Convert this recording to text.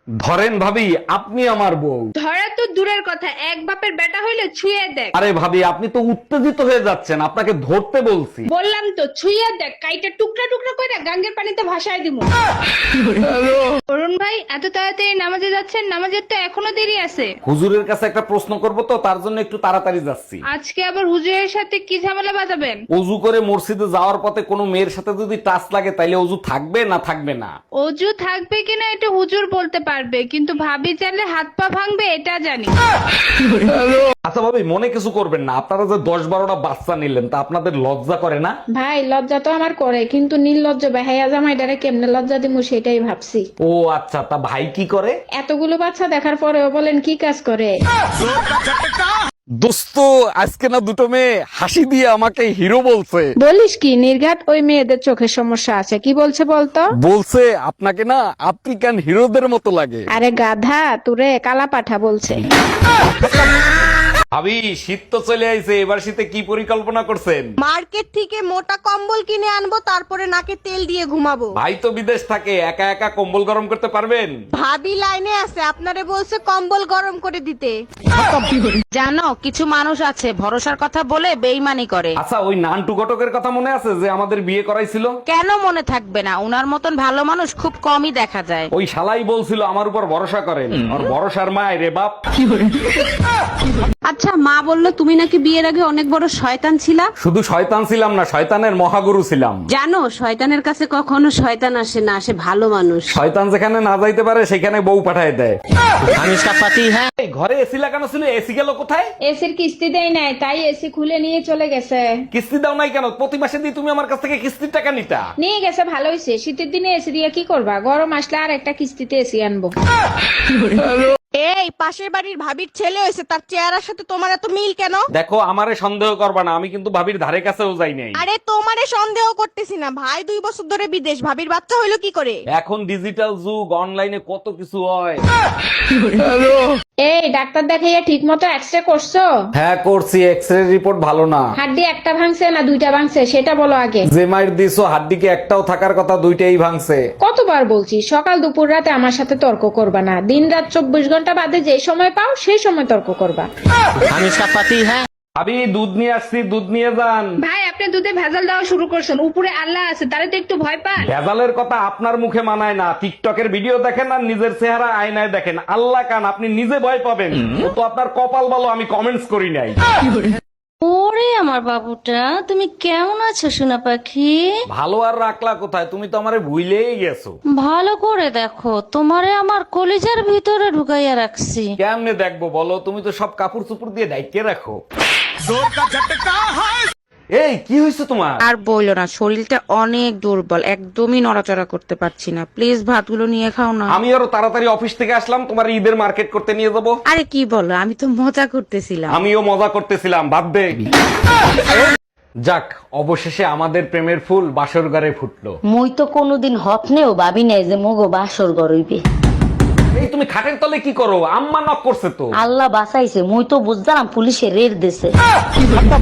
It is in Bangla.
ধরেন ভাবি, আপনি আমার বউ। ধরা তো দূরের কথা, এক বাপের বেটা হইলে ছুঁয়ে দেখ। আরে ভাবি, আপনি তো উত্তেজিত হয়ে যাচ্ছেন, আপনাকে ধরতে বলছি। বললাম তো ছুঁয়ে দেখ, কাইটা টুকরা টুকরা করে গাঙ্গের পানিতে ভাসায় দিমু। অরুণ ভাই, এত তাড়াতাড়ি নামাজে যাচ্ছেন? নামাজের তো এখনো দেরি আছে। হুজুরের কাছে একটা প্রশ্ন করব, তো তার জন্য একটু তাড়াতাড়ি যাচ্ছি। আজকে আবার হুজুরের সাথে কি ঝামেলা বাঁধাবেন? অজু করে মসজিদে যাওয়ার পথে কোনো মেয়ের সাথে যদি টাচ লাগে, তাইলে অজু থাকবে না থাকবে না? অজু থাকবে কিনা এটা হুজুর বলতে পারবে, কিন্তু ভাবি চাইলে হাত পা ভাঙবে এটা জানি। আচ্ছা ভাবি, মনে কিছু করবেন না, আপনারা যে 10-12টা বাচ্চা নিলেন, তা আপনাদের লজ্জা করে না? ভাই লজ্জা তো আমার করে, কিন্তু নির্লজ্জ বেহায়া জামাইটারে কেমনে লজ্জা দিমু সেটাই ভাবছি। ও আচ্ছা, তা ভাই কি করে? এতগুলো বাচ্চা দেখার পরেও বলেন কি কাজ করে? দোস্ত, আজকে না দুটো মেয়ে হাসি দিয়ে আমাকে হিরো বলছে। বলিস কি নির্ঘাত ওই মেয়েদের চোখের সমস্যা আছে, কি বলছে বলতো? বলছে আপনাকে না আফ্রিকান হিরোদের মতো লাগে। আরে গাধা, তোরে কালা পাঠা বলছে। ভাবি, শীত তো চলে আইছে, এবার শীতে কি পরিকল্পনা করছেন? মার্কেট থেকে মোটা কম্বল কিনে আনবো, তারপরে নাকে তেল দিয়ে ঘুমাবো। ভাই তো বিদেশ থাকে, একা একা কম্বল গরম করতে পারবেন? ভাবি লাইনে আছে, আপনারে বলছে কম্বল গরম করে দিতে। জানো, কিছু মানুষ আছে ভরসার কথা বলে বেইমানি করে। আচ্ছা, ওই নান্টু ঘটকের কথা মনে আছে যে আমাদের বিয়ে করাইছিল? কেন মনে থাকবে না? উনার মতন ভালো মানুষ খুব কমই দেখা যায়। ওই শালাই বলছিল আমার উপর ভরসা করেন, আর ভরসার মায় রে বাপ। আচ্ছা, মা বললো তুমি নাকি বিয়ের আগে অনেক বড় শয়তান ছিলা। শুধু শয়তান ছিলাম না, শয়তানের মহাগুরু ছিলাম। জানো, শয়তানের কাছে কখনো শয়তান আসে না, আসে ভালো মানুষ। শয়তান যেখানে না যাইতে পারে সেখানে বউ পাঠায় দেয়। আমি इसका पति है। এই ঘরে এসি লাগানো ছিল, এসি গেল কোথায়? এসির কিস্তি দেয় নাই, তাই এসি খুলে নিয়ে চলে গেছে। কিস্তি দাও নাই কেন? প্রতি মাসে দিয়ে তুমি আমার কাছ থেকে কিস্তির টাকা নিতা। নিয়ে গেছে, ভালো হয়েছে। শীতের দিনে এসি দিয়ে কি করবা? গরম আসলে আর একটা কিস্তিতে এসি আনবো। এই পাশের বাড়ির ভাবির ছেলে হয়েছে, তার চেহারার সাথে তোমার এত মিল কেন? দেখো, আমারে সন্দেহ করবা না, আমি কিন্তু ভাবির ধারে কাছেও যাই নাই। আরে তোমারে সন্দেহ করতেছি না, ভাই 2 বছর ধরে বিদেশ, ভাবির বাচ্চা হইলো কি করে? এখন ডিজিটাল যুগ, অনলাইনে কত কিছু হয়। এই ডাক্তার দেখাইয়া ঠিক মতো এক্সরে করছো? হ্যাঁ করছি, এক্সরে রিপোর্ট ভালো না। হাড্ডি একটা ভাঙছে না দুইটা ভাঙছে সেটা বলো আগে। যে মাইর দিছো হাড্ডিকে একটাও থাকার কথা, দুইটাই ভাঙছে। কতবার বলছি সকাল দুপুর রাতে আমার সাথে তর্ক করবা না। দিন রাত 24 ঘন্টা বাদে যে সময় পাও সেই সময় তর্ক করবা। আমি इसका पति है। ভাবি, দুধ নিয়ে আসছি, দুধ নিয়ে যান। ভাই, আপনি দুধে ভেজাল দেওয়া শুরু করছেন, উপরে আল্লাহ আছে, তারে তো একটু ভয় পান। ভেজালের কথা আপনার মুখে মানায় না। টিকটকের ভিডিও দেখেন আর নিজের চেহারা আয়নায় দেখেন, আল্লাহ কান, আপনি নিজে ভয় পাবেন। ও তো আপনার কপাল ভালো, আমি কমেন্টস করি নাই। ওরে আমার বাবুটা, তুমি কেমন আছো সোনা পাখি? ভালো আর রাখলা কোথায়? তুমি তো আমারে ভুলেই গেছো। ভালো করে দেখো, তোমারে আমার কলিজার ভিতরে ঢুকাইয়া রাখছি। কেমনে দেখবো বলো? তুমি তো সব কাপড় চুপড় দিয়ে ঢাইকে রাখো। এই কি হয়েছে তোমার? আর বইলো না, শরীরটা অনেক দুর্বল, একদমই নড়াচড়া করতে পারছি না। প্লিজ ভাতগুলো নিয়ে খাও না। আমি আরো তাড়াতাড়ি অফিস থেকে আসলাম, তোমার ঈদের মার্কেট করতে নিয়ে যাবো। আরে কি বলো, আমি তো মজা করতেছিলাম। আমিও মজা করতেছিলাম, বাদ দে। যাক, অবশেষে আমাদের প্রেমের ফুল বাসর ঘরে ফুটলো। মুই তো কোনোদিন হপনেও ভাবি নাই যে মগো বাসর গরইবে। এই তুমি খাটের তলে কি করো? আম্মা নক করছে তো। আল্লাহ বাঁচাইছে, মুই তো বুঝলাম পুলিশে রেড দিছে।